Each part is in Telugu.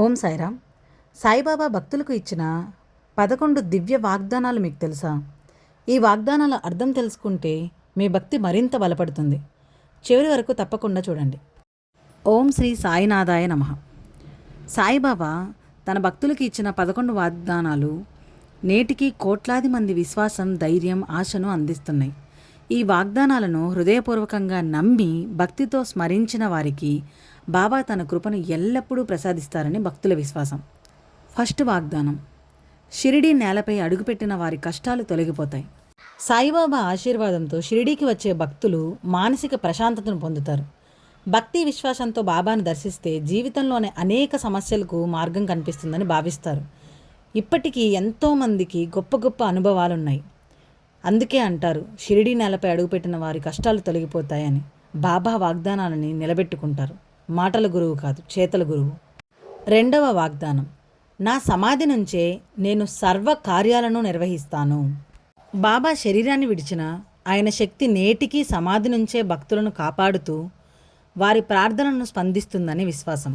ఓం సాయిరామ్. సాయిబాబా భక్తులకు ఇచ్చిన 11 దివ్య వాగ్దానాలు మీకు తెలుసా? ఈ వాగ్దానాల అర్థం తెలుసుకుంటే మీ భక్తి మరింత బలపడుతుంది. చివరి వరకు తప్పకుండా చూడండి. ఓం శ్రీ సాయినాథాయ నమః. సాయిబాబా తన భక్తులకు ఇచ్చిన 11 వాగ్దానాలు నేటికి కోట్లాది మంది విశ్వాసం, ధైర్యం, ఆశను అందిస్తున్నాయి. ఈ వాగ్దానాలను హృదయపూర్వకంగా నమ్మి భక్తితో స్మరించిన వారికి బాబా తన కృపను ఎల్లప్పుడూ ప్రసాదిస్తారని భక్తుల విశ్వాసం. ఫస్ట్ వాగ్దానం: షిరిడీ నేలపై అడుగుపెట్టిన వారి కష్టాలు తొలగిపోతాయి. సాయిబాబా ఆశీర్వాదంతో షిరిడీకి వచ్చే భక్తులు మానసిక ప్రశాంతతను పొందుతారు. భక్తి విశ్వాసంతో బాబాను దర్శిస్తే జీవితంలోని అనేక సమస్యలకు మార్గం కనిపిస్తుందని భావిస్తారు. ఇప్పటికీ ఎంతోమందికి గొప్ప గొప్ప అనుభవాలున్నాయి. అందుకే అంటారు, షిరిడీ నేలపై అడుగుపెట్టిన వారి కష్టాలు తొలగిపోతాయని. బాబా వాగ్దానాలని నిలబెట్టుకుంటారు. మాటల గురువు కాదు, చేతల గురువు. రెండవ వాగ్దానం: నా సమాధి నుంచే నేను సర్వ కార్యాలను నిర్వహిస్తాను. బాబా శరీరాన్ని విడిచిన ఆయన శక్తి నేటికీ సమాధి నుంచే భక్తులను కాపాడుతూ వారి ప్రార్థనలను స్పందిస్తుందని విశ్వాసం.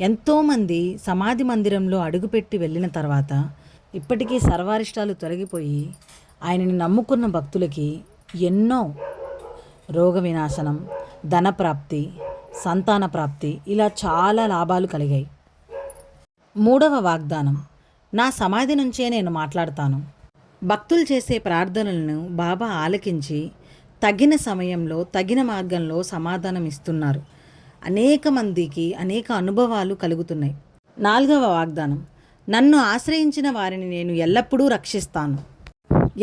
ఎంతోమంది సమాధి మందిరంలో అడుగుపెట్టి వెళ్ళిన తర్వాత ఇప్పటికీ సర్వారిష్టాలు తొలగిపోయి ఆయనని నమ్ముకున్న భక్తులకి ఎన్నో రోగ వినాశనం, ధనప్రాప్తి, సంతాన ప్రాప్తి, ఇలా చాలా లాభాలు కలిగాయి. మూడవ వాగ్దానం: నా సమాధి నుంచే నేను మాట్లాడతాను. భక్తులు చేసే ప్రార్థనలను బాబా ఆలకించి తగిన సమయంలో తగిన మార్గంలో సమాధానం ఇస్తున్నారు. అనేక మందికి అనేక అనుభవాలు కలుగుతున్నాయి. నాలుగవ వాగ్దానం: నన్ను ఆశ్రయించిన వారిని నేను ఎల్లప్పుడూ రక్షిస్తాను.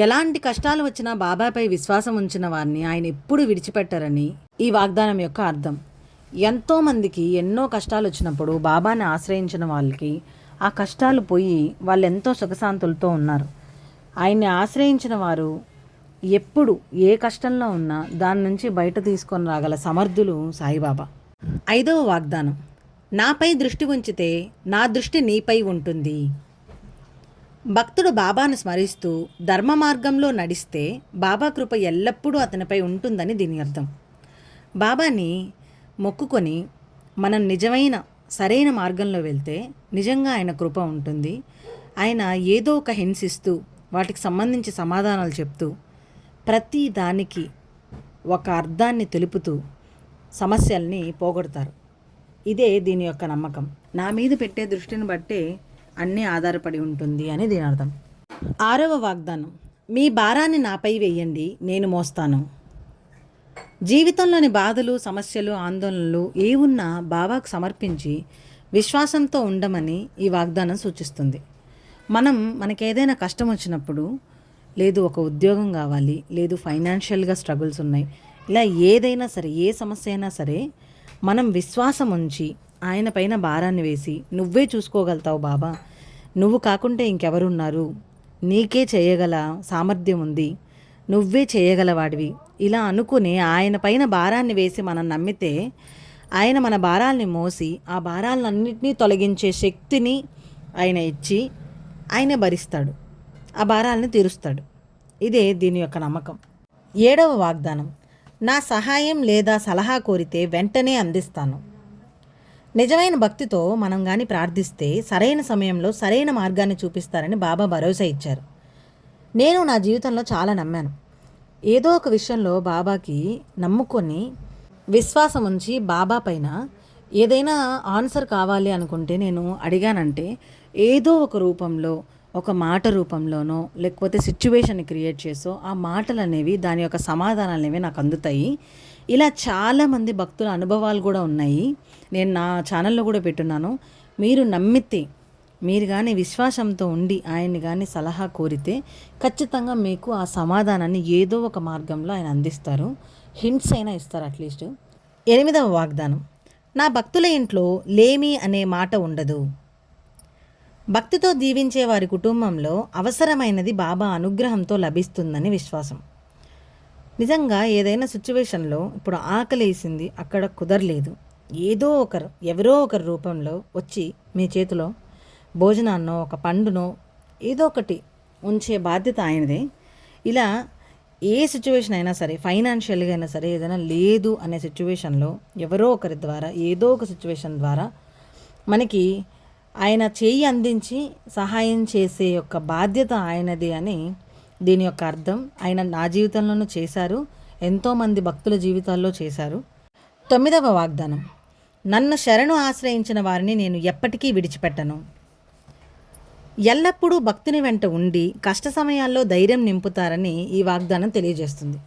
ఎలాంటి కష్టాలు వచ్చినా బాబాపై విశ్వాసం ఉంచిన వారిని ఆయన ఎప్పుడు విడిచిపెట్టారని ఈ వాగ్దానం యొక్క అర్థం. ఎంతోమందికి ఎన్నో కష్టాలు వచ్చినప్పుడు బాబాని ఆశ్రయించిన వాళ్ళకి ఆ కష్టాలు పోయి వాళ్ళు ఎంతో సుఖశాంతులతో ఉన్నారు. ఆయన్ని ఆశ్రయించిన వారు ఎప్పుడు ఏ కష్టంలో ఉన్నా దాని నుంచి బయట తీసుకొని రాగల సమర్థులు సాయిబాబా. ఐదవ వాగ్దానం: నాపై దృష్టి ఉంచితే నా దృష్టి నీపై ఉంటుంది. భక్తుడు బాబాను స్మరిస్తూ ధర్మ మార్గంలో నడిస్తే బాబా కృప ఎల్లప్పుడూ అతనిపై ఉంటుందని దీని అర్థం. బాబాని మొక్కుకొని మనం నిజమైన సరైన మార్గంలో వెళ్తే నిజంగా ఆయన కృప ఉంటుంది. ఆయన ఏదో ఒక హింసిస్తూ వాటికి సంబంధించి సమాధానాలు చెప్తూ ప్రతి దానికి ఒక అర్థాన్ని తెలుపుతూ సమస్యల్ని పోగొడతారు. ఇదే దీని యొక్క నమ్మకం. నా మీద పెట్టే దృష్టిని బట్టే అన్నీ ఆధారపడి ఉంటుంది అని దీని అర్థం. ఆరవ వాగ్దానం: మీ భారాన్ని నాపై వేయండి, నేను మోస్తాను. జీవితంలోని బాధలు, సమస్యలు, ఆందోళనలు ఏ ఉన్నా బాబాకు సమర్పించి విశ్వాసంతో ఉండమని ఈ వాగ్దానం సూచిస్తుంది. మనకేదైనా కష్టం వచ్చినప్పుడు, లేదు ఒక ఉద్యోగం కావాలి, లేదు ఫైనాన్షియల్గా స్ట్రగుల్స్ ఉన్నాయి, ఇలా ఏదైనా సరే, ఏ సమస్య అయినా సరే మనం విశ్వాసం ఉంచి ఆయన పైన భారాన్ని వేసి, నువ్వే చూసుకోగలుగుతావు బాబా, నువ్వు కాకుంటే ఇంకెవరున్నారు, నీకే చేయగల సామర్థ్యం ఉంది, నువ్వే చేయగలవాడివి, ఇలా అనుకుని ఆయన పైన భారాన్ని వేసి మనం నమ్మితే ఆయన మన భారాల్ని మోసి ఆ భారాలన్నింటినీ తొలగించే శక్తిని ఆయన ఇచ్చి ఆయనే భరిస్తాడు, ఆ భారాలని తీరుస్తాడు. ఇదే దీని యొక్క నమ్మకం. ఏడవ వాగ్దానం: నా సహాయం లేదా సలహా కోరితే వెంటనే అందిస్తాను. నిజమైన భక్తితో మనం కానీ ప్రార్థిస్తే సరైన సమయంలో సరైన మార్గాన్ని చూపిస్తారని బాబా భరోసా ఇచ్చారు. నేను నా జీవితంలో చాలా నమ్మాను. ఏదో ఒక విషయంలో బాబాకి నమ్ముకొని విశ్వాసం ఉంచి బాబా పైన ఏదైనా ఆన్సర్ కావాలి అనుకుంటే నేను అడిగానంటే ఏదో ఒక రూపంలో, ఒక మాట రూపంలోనో లేకపోతే సిచ్యువేషన్ని క్రియేట్ చేసో ఆ మాటలు అనేవి, దాని యొక్క సమాధానాలు అనేవి నాకు అందుతాయి. ఇలా చాలామంది భక్తుల అనుభవాలు కూడా ఉన్నాయి. నేను నా ఛానల్లో కూడా పెట్టున్నాను. మీరు నమ్మితే, మీరు కానీ విశ్వాసంతో ఉండి ఆయన్ని కానీ సలహా కోరితే ఖచ్చితంగా మీకు ఆ సమాధానాన్ని ఏదో ఒక మార్గంలో ఆయన అందిస్తారు. హింట్స్ అయినా ఇస్తారు అట్లీస్ట్. ఎనిమిదవ వాగ్దానం: నా భక్తుల ఇంట్లో లేమి అనే మాట ఉండదు. భక్తితో దీవించే వారి కుటుంబంలో అవసరమైనది బాబా అనుగ్రహంతో లభిస్తుందని విశ్వాసం. నిజంగా ఏదైనా సిచ్యువేషన్లో ఇప్పుడు ఆకలేసింది, అక్కడ కుదరలేదు, ఏదో ఒకరు ఎవరో ఒకరి రూపంలో వచ్చి మీ చేతిలో భోజనాన్నో ఒక పండునో ఏదో ఒకటి ఉంచే బాధ్యత ఆయనదే. ఇలా ఏ సిచ్యువేషన్ అయినా సరే, ఫైనాన్షియల్గా అయినా సరే, ఏదైనా లేదు అనే సిచ్యువేషన్లో ఎవరో ఒకరి ద్వారా, ఏదో ఒక సిచ్యువేషన్ ద్వారా మనకి ఆయన చేయి అందించి సహాయం చేసే యొక్క బాధ్యత ఆయనది అని దీని యొక్క అర్థం. ఆయన నా జీవితంలోనూ చేశారు, ఎంతోమంది భక్తుల జీవితాల్లో చేశారు. 9వ వాగ్దానం, నన్ను శరణు ఆశ్రయించిన వారిని నేను ఎప్పటికీ విడిచిపెట్టను. ఎల్లప్పుడూ భక్తుని వెంట ఉండి కష్ట సమయాల్లో ధైర్యం నింపుతారని ఈ వాగ్దానం తెలియజేస్తుంది.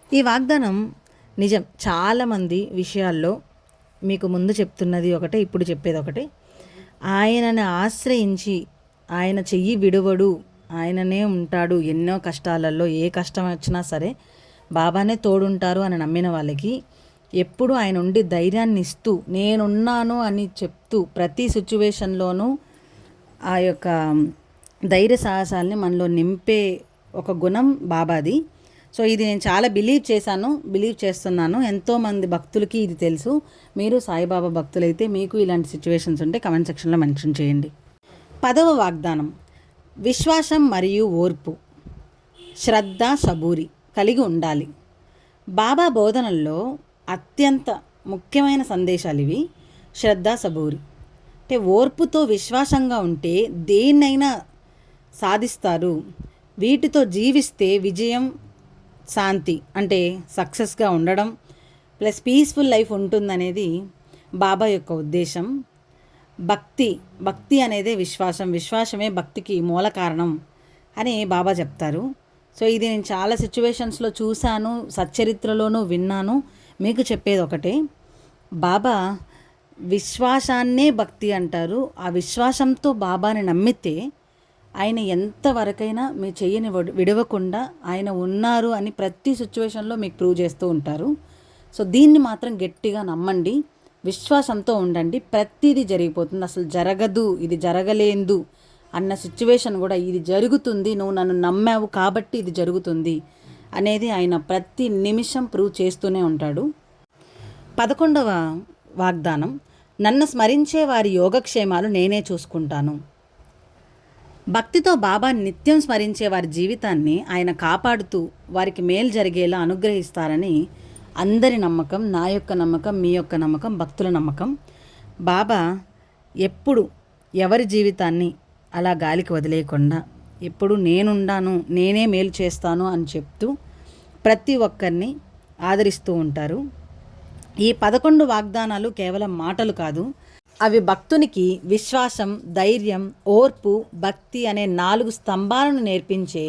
ఈ వాగ్దానం నిజం. చాలామంది విషయాల్లో మీకు ముందు చెప్తున్నది ఒకటే, ఇప్పుడు చెప్పేది ఒకటే. ఆయనని ఆశ్రయించి ఆయన చెయ్యి విడువడు, ఆయననే ఉంటాడు ఎన్నో కష్టాలలో. ఏ కష్టం వచ్చినా సరే బాబానే తోడుంటారు అని నమ్మిన వాళ్ళకి ఎప్పుడు ఆయన ఉండి ధైర్యాన్ని ఇస్తూ నేనున్నాను అని చెప్తూ ప్రతి సిచ్యువేషన్లోనూ ఆ యొక్క ధైర్య సాహసాలని మనలో నింపే ఒక గుణం బాబాది. సో ఇది నేను చాలా బిలీవ్ చేస్తున్నాను. ఎంతోమంది భక్తులకి ఇది తెలుసు. మీరు సాయిబాబా భక్తులైతే మీకు ఇలాంటి సిచ్యువేషన్స్ ఉంటే కమెంట్ సెక్షన్లో మెన్షన్ చేయండి. 10వ వాగ్దానం, విశ్వాసం మరియు ఓర్పు, శ్రద్ధ, సబూరి కలిగి ఉండాలి. బాబా బోధనల్లో అత్యంత ముఖ్యమైన సందేశాలు ఇవి. శ్రద్ధ, సబూరి అంటే ఓర్పుతో విశ్వాసంగా ఉంటే దేన్నైనా సాధిస్తారు. వీటితో జీవిస్తే విజయం, శాంతి అంటే సక్సెస్గా ఉండడం ప్లస్ పీస్ఫుల్ లైఫ్ ఉంటుందనేది బాబా యొక్క ఉద్దేశం. భక్తి అనేదే విశ్వాసమే భక్తికి మూల కారణం అని బాబా చెప్తారు. సో ఇది నేను చాలా సిచ్యువేషన్స్లో చూశాను, సచ్చరిత్రలోనూ విన్నాను. మీకు చెప్పేది ఒకటే, బాబా విశ్వాసాన్నే భక్తి అంటారు. ఆ విశ్వాసంతో బాబాని నమ్మితే ఆయన ఎంతవరకైనా మీ చెయ్యని విడవకుండా ఆయన ఉన్నారు అని ప్రతి సిచ్యువేషన్లో మీకు ప్రూవ్ చేస్తూ ఉంటారు. సో దీన్ని మాత్రం గట్టిగా నమ్మండి, విశ్వాసంతో ఉండండి. ప్రతిదీ జరిగిపోతుంది. అసలు జరగదు, ఇది జరగలేదు అన్న సిచ్యువేషన్ కూడా ఇది జరుగుతుంది, నువ్వు నన్ను నమ్మావు కాబట్టి ఇది జరుగుతుంది అనేది ఆయన ప్రతి నిమిషం ప్రూవ్ చేస్తూనే ఉంటాడు. 11వ వాగ్దానం, నన్ను స్మరించే వారి యోగక్షేమాలు నేనే చూసుకుంటాను. భక్తితో బాబాని నిత్యం స్మరించే వారి జీవితాన్ని ఆయన కాపాడుతూ వారికి మేలు జరిగేలా అనుగ్రహిస్తారని అందరి నమ్మకం, నా యొక్క నమ్మకం, మీ యొక్క నమ్మకం, భక్తుల నమ్మకం. బాబా ఎప్పుడు ఎవరి జీవితాన్ని అలా గాలికి వదిలేయకుండా ఎప్పుడు నేనుండాను, నేనే మేలు చేస్తాను అని చెప్తూ ప్రతి ఒక్కరిని ఆదరిస్తూ ఉంటారు. ఈ 11 వాగ్దానాలు కేవలం మాటలు కాదు, అవి భక్తునికి విశ్వాసం, ధైర్యం, ఓర్పు, భక్తి అనే 4 స్తంభాలను నేర్పించే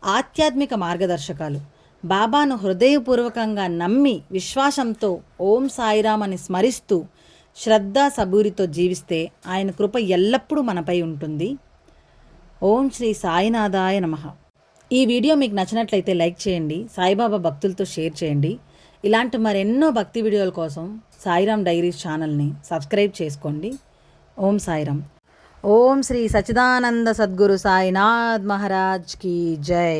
ఆధ్యాత్మిక మార్గదర్శకాలు. బాబాను హృదయపూర్వకంగా నమ్మి విశ్వాసంతో ఓం సాయిరామ్ అని స్మరిస్తూ శ్రద్ధ, సబూరితో జీవిస్తే ఆయన కృప ఎల్లప్పుడూ మనపై ఉంటుంది. ఓం శ్రీ సాయినాథాయ నమః. ఈ వీడియో మీకు నచ్చినట్లయితే లైక్ చేయండి, సాయిబాబా భక్తులతో షేర్ చేయండి. ఇలాంటి మరెన్నో భక్తి వీడియోల కోసం సాయిరామ్ డైరీస్ ఛానల్ని సబ్స్క్రైబ్ చేసుకోండి. ఓం సాయిరామ్. ఓం శ్రీ సచ్చిదానంద సద్గురు సాయినాథ్ మహారాజ్ కీ జై.